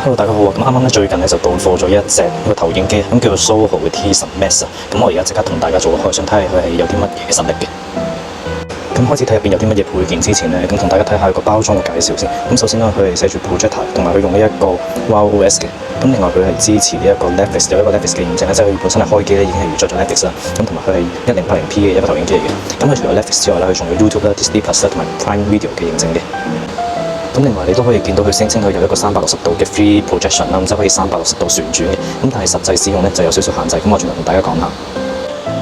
Hello，大家好啊！咁啱啱咧最近咧就到貨咗一隻個投影機，咁叫做 SOHO 嘅 T10 Max 啊。咁我而家即刻同大家做個開箱，睇下佢係有啲乜嘢嘅實力嘅。咁開始睇入邊有啲乜嘢配件之前咧，咁同大家睇下個包裝嘅介紹先。咁首先咧，佢係寫住 Projector， 同埋佢用呢一個 WowOS 嘅。咁另外佢係支持呢一個 Netflix， 有一個 Netflix 嘅驗證咧，即係佢本身係開機咧已經係預著咗 Netflix 啦。咁同埋佢係1080P 嘅一個投影機嚟嘅。咁佢除咗 Netflix 之外咧，佢仲有 YouTube 啦、Disney Plus 啦同埋 Prime Video 嘅認證嘅。咁另外你都可以見到佢聲稱佢有一個360度嘅 Free Projection 啦，咁即係可以360度旋轉嘅。咁但係實際使用咧就有少少限制，咁我盡量同大家講下。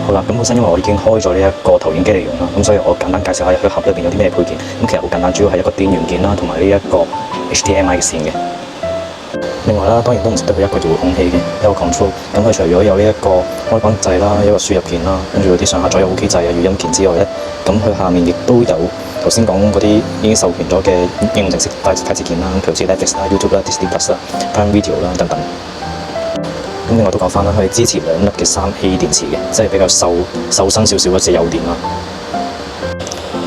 好啦，咁本身因為我已經開咗呢一個投影機嚟用啦，咁所以我簡單介紹下佢盒入邊有啲咩配件。咁其實好簡單，主要係一個電源鍵啦，同埋呢一個 HDMI 嘅線嘅。另外啦，當然都唔少得佢一個遙控器嘅一個 control。咁佢除咗有呢一個開關掣啦，一個輸入鍵啦，跟住嗰啲上下左右 OK 掣啊、語音鍵之外咧，咁佢下面亦都有頭先講嗰啲已經授權咗嘅應用程式快捷鍵啦，譬如好似 Netflix 啦、YouTube 啦、Disney Plus 啦、Prime Video 啦等等。咁另外都講翻啦，佢係支持2粒嘅3A 電池嘅，即係比較瘦身少少嘅隻有電啦。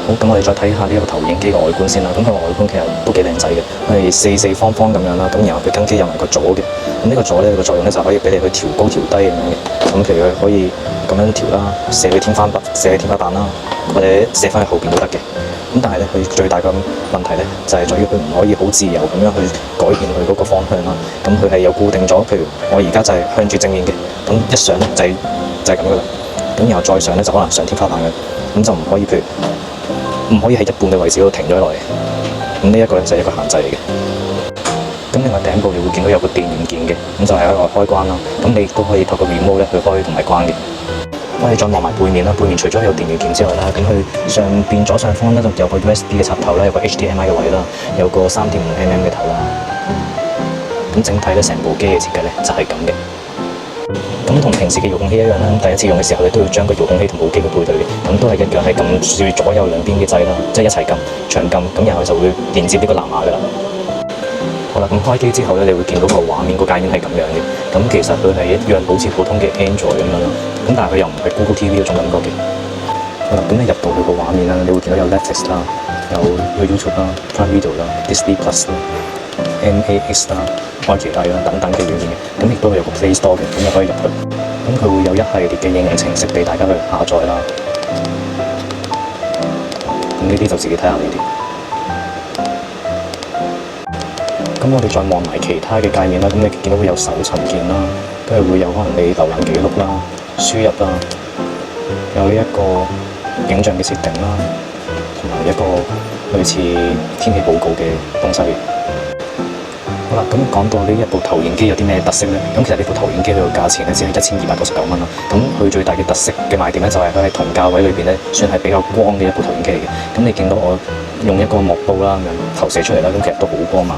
好，咁我哋再睇下呢一個投影機嘅外觀先啦。咁佢個外觀其實都幾靚仔嘅，佢係四方方咁樣啦。咁然後佢跟機有埋個座嘅。咁呢個座咧個作用咧就可以俾你去調高調低咁樣嘅。咁譬如佢可以咁樣調啦，射去天花板啦，或者射翻去後邊都得嘅。咁但係咧，佢最大嘅問題咧就係在於佢唔可以好自由咁樣去改變佢嗰個方向啦。咁佢係有固定咗，譬如我而家就係向住正面嘅，咁一上咧就係咁噶啦。咁然後再上咧就可能上天花板嘅，咁就唔可以譬如唔可以喺一半嘅位置度停咗落嚟。咁呢一個咧就係一個限制嚟嘅。咁另外頂部你會見到有個電源鍵嘅，咁就係一個開關啦。咁你亦都可以透過 remote 咧去開同埋關嘅。我哋再望埋背面啦，背面除咗有電源鍵之外啦，咁佢上邊左上方咧就有個 USB 嘅插頭啦，有個 HDMI 嘅位啦，有個3.5mm 嘅頭啦。咁整體咧成部機嘅設計咧就係咁嘅。咁同平時嘅遙控器一樣啦，第一次用嘅時候你都要將個遙控器同部機去配對嘅，咁都係一樣係撳住左右兩邊嘅掣啦，即係一齊撳長撳，咁然後就會連接呢個藍牙噶啦。好啦，咁開機之後咧，你會見到個畫面個界面係咁樣嘅。咁其實佢係一樣好似普通嘅 Android 咁樣啦。咁但係佢又唔係 Google TV 嗰種感覺嘅。好啦，咁你入到去個畫面啦，你會見到有 Netflix 啦，有 YouTube 啦、Prime Video 啦、Disney Plus 啦、MAX 啦、RJI 啦等等嘅軟件嘅。咁亦都係有個 Play Store 嘅，咁你可以入去。咁佢會有一系列嘅應用程式俾大家去下載啦。咁呢啲就自己睇下呢啲。咁我哋再望埋其他嘅界面啦，咁你見到會有搜尋鍵啦，跟住會有可能你瀏覽記錄啦、輸入啦，有呢一個影像嘅設定啦，同埋一個類似天氣報告嘅東西。好啦，咁講到呢一部投影機有啲咩特色咧？咁其實呢部投影機佢個價錢咧只係1299蚊啦。咁佢最大嘅特色嘅賣點咧就係佢喺同價位裏邊咧算係比較光嘅一部投影機嚟嘅。咁你見到我用一個幕布啦咁樣投射出嚟啦，咁其實都好光嘛。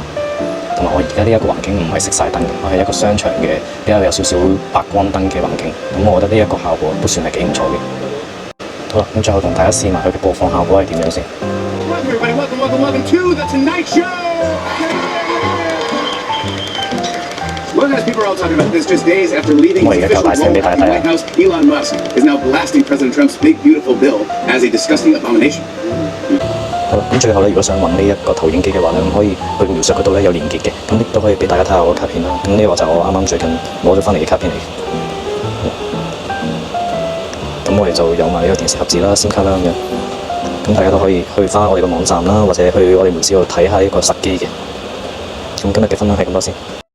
同埋我而家呢一個環境唔係熄晒燈嘅，我係一個商場嘅比較有少少白光燈嘅環境，咁我覺得呢一個效果都算係幾唔錯嘅。好啦，咁最後同大家試埋佢嘅播放效果係點樣先。我而家較大聲俾大家睇啊！好，咁最後咧，如果想揾呢一個投影機嘅話咧，咁可以去描述嗰度咧有連結嘅，咁亦都可以俾大家睇下我嘅卡片啦。咁呢個就係我啱啱最近攞咗翻嚟嘅卡片嚟嘅。咁我哋就有埋呢個電視盒子啦、SIM 卡啦咁樣。咁大家都可以去翻我哋嘅網站啦，或者去我哋門市度睇下呢個實機嘅。咁今日嘅分享係咁多先。